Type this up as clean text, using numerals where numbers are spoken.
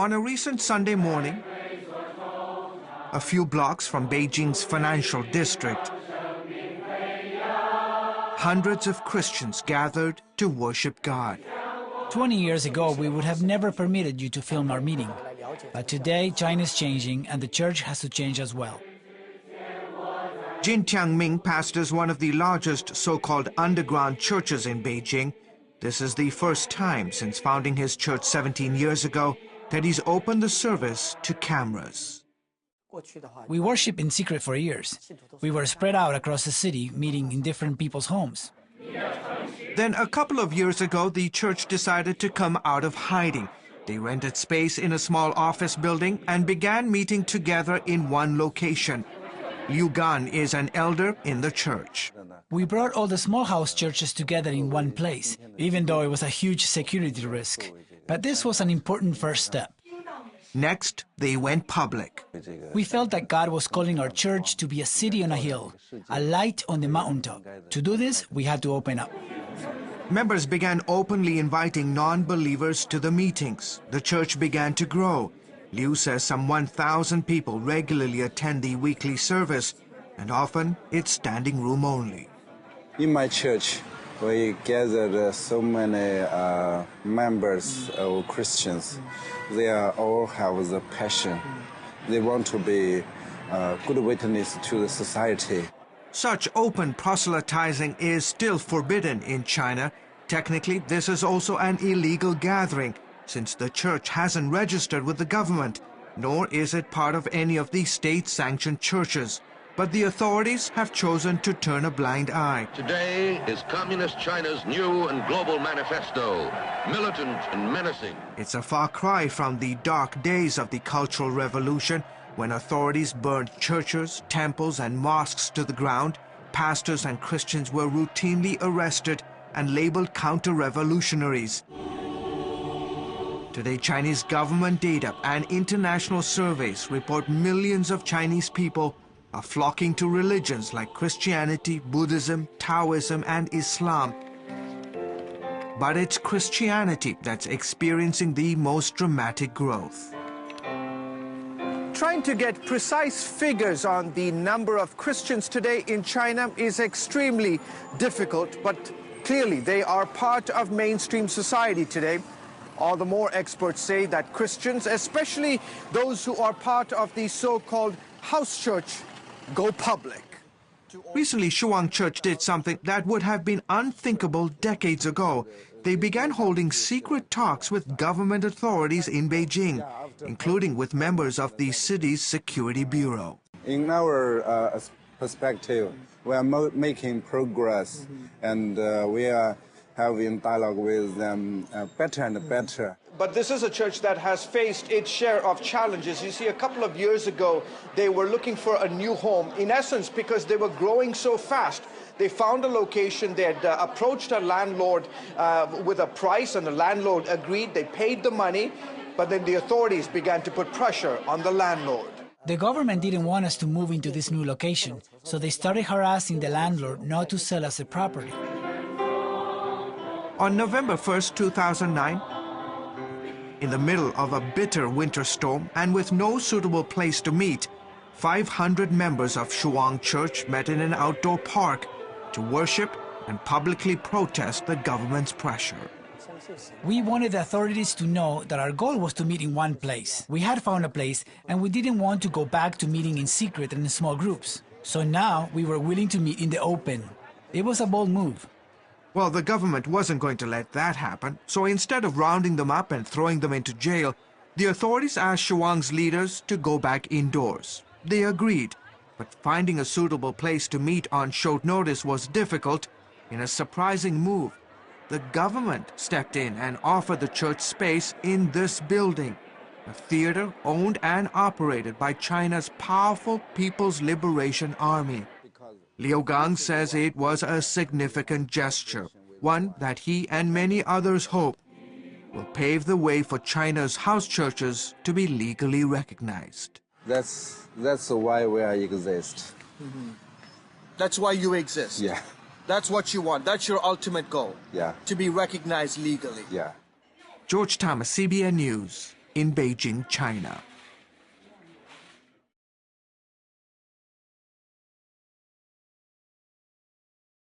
On a recent Sunday morning, a few blocks from Beijing's financial district, hundreds of Christians gathered to worship God. 20 years ago, we would have never permitted you to film our meeting. But today, China is changing, and the church has to change as well. Jin Tiangming pastors one of the largest so-called underground churches in Beijing. This is the first time since founding his church 17 years ago that he's opened the service to cameras. We worship in secret for years. We were spread out across the city, meeting in different people's homes. Then a couple of years ago, the church decided to come out of hiding. They rented space in a small office building and began meeting together in one location. Liu Gan is an elder in the church. We brought all the small house churches together in one place, even though it was a huge security risk. But this was an important first step. Next, they went public. We felt that God was calling our church to be a city on a hill, a light on the mountaintop. To do this, we had to open up. Members began openly inviting non-believers to the meetings. The church began to grow. Liu says some 1,000 people regularly attend the weekly service, and often it's standing room only. In my church, we gathered so many members of Christians. They all have the passion. They want to be a good witness to the society. Such open proselytizing is still forbidden in China. Technically, this is also an illegal gathering, since the church hasn't registered with the government, nor is it part of any of the state-sanctioned churches. But the authorities have chosen to turn a blind eye. Today is Communist China's new and global manifesto, militant and menacing. It's a far cry from the dark days of the Cultural Revolution, when authorities burned churches, temples, and mosques to the ground. Pastors and Christians were routinely arrested and labeled counter-revolutionaries. Today, Chinese government data and international surveys report millions of Chinese people are flocking to religions like Christianity, Buddhism, Taoism, and Islam. But it's Christianity that's experiencing the most dramatic growth. Trying to get precise figures on the number of Christians today in China is extremely difficult, but clearly they are part of mainstream society today. All the more experts say that Christians, especially those who are part of the so-called house church, go public. Recently, Shuang Church did something that would have been unthinkable decades ago. They began holding secret talks with government authorities in Beijing, including with members of the city's security bureau. In our perspective, we are making progress, and we are having dialogue with them better and better. But this is a church that has faced its share of challenges. You see, a couple of years ago, they were looking for a new home, in essence, because they were growing so fast. They found a location, they had approached a landlord with a price, and the landlord agreed. They paid the money, but then the authorities began to put pressure on the landlord. The government didn't want us to move into this new location, so they started harassing the landlord not to sell us the property. On November 1st, 2009, in the middle of a bitter winter storm and with no suitable place to meet, 500 members of Shuang Church met in an outdoor park to worship and publicly protest the government's pressure. We wanted the authorities to know that our goal was to meet in one place. We had found a place, and we didn't want to go back to meeting in secret and in small groups. So now we were willing to meet in the open. It was a bold move. Well, the government wasn't going to let that happen, so instead of rounding them up and throwing them into jail, the authorities asked Shuang's leaders to go back indoors. They agreed, but finding a suitable place to meet on short notice was difficult. In a surprising move, the government stepped in and offered the church space in this building, a theater owned and operated by China's powerful People's Liberation Army. Liu Gang says it was a significant gesture, one that he and many others hope will pave the way for China's house churches to be legally recognized. That's why we exist. Mm-hmm. That's why you exist? Yeah. That's what you want. That's your ultimate goal? Yeah. To be recognized legally? Yeah. George Thomas, CBN News. in Beijing, China.